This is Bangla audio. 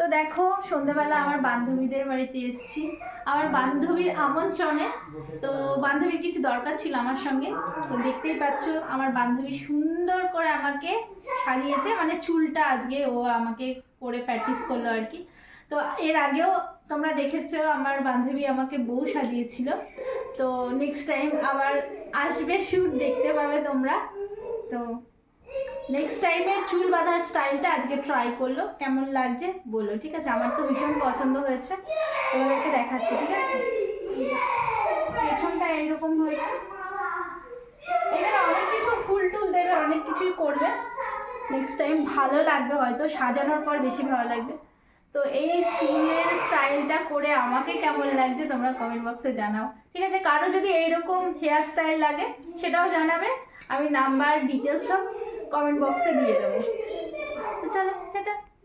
তো দেখো সন্ধ্যাবেলা আমার বান্ধবীদের বাড়িতে এসেছি, আমার বান্ধবীর আমন্ত্রণে। তো বান্ধবীর কিছু দরকার ছিল আমার সঙ্গে, তো দেখতেই পাচ্ছ আমার বান্ধবী সুন্দর করে আমাকে সাজিয়েছে, মানে চুলটা আজকে ও আমাকে করে প্র্যাকটিস করলো আর কি। তো এর আগেও তোমরা দেখেছো আমার বান্ধবী আমাকে বউ সাজিয়েছিল। তো নেক্সট টাইম আবার আসবে শ্যুট, দেখতে পাবে তোমরা। তো নেক্সট টাইমের চুল বাঁধার স্টাইলটা আজকে ট্রাই করলো, কেমন লাগছে বলো, ঠিক আছে? আমার তো ভীষণ পছন্দ হয়েছে, তোমাদেরকে দেখাচ্ছি, ঠিক আছে? পেছনটা এইরকম হয়েছে, এখানে অনেক কিছু ফুল টুল দেবে, অনেক কিছুই করবে। নেক্সট টাইম ভালো লাগবে, হয়তো সাজানোর পর বেশি ভালো লাগবে। তো এই চুলের স্টাইলটা করে আমাকে কেমন লাগছে তোমরা কমেন্ট বক্সে জানাও, ঠিক আছে? কারো যদি এইরকম হেয়ার স্টাইল লাগে সেটাও জানাবে, আমি নাম্বার ডিটেলস সব কমেন্ট বক্সে দিয়ে দেবো। তো চলো, টাটা।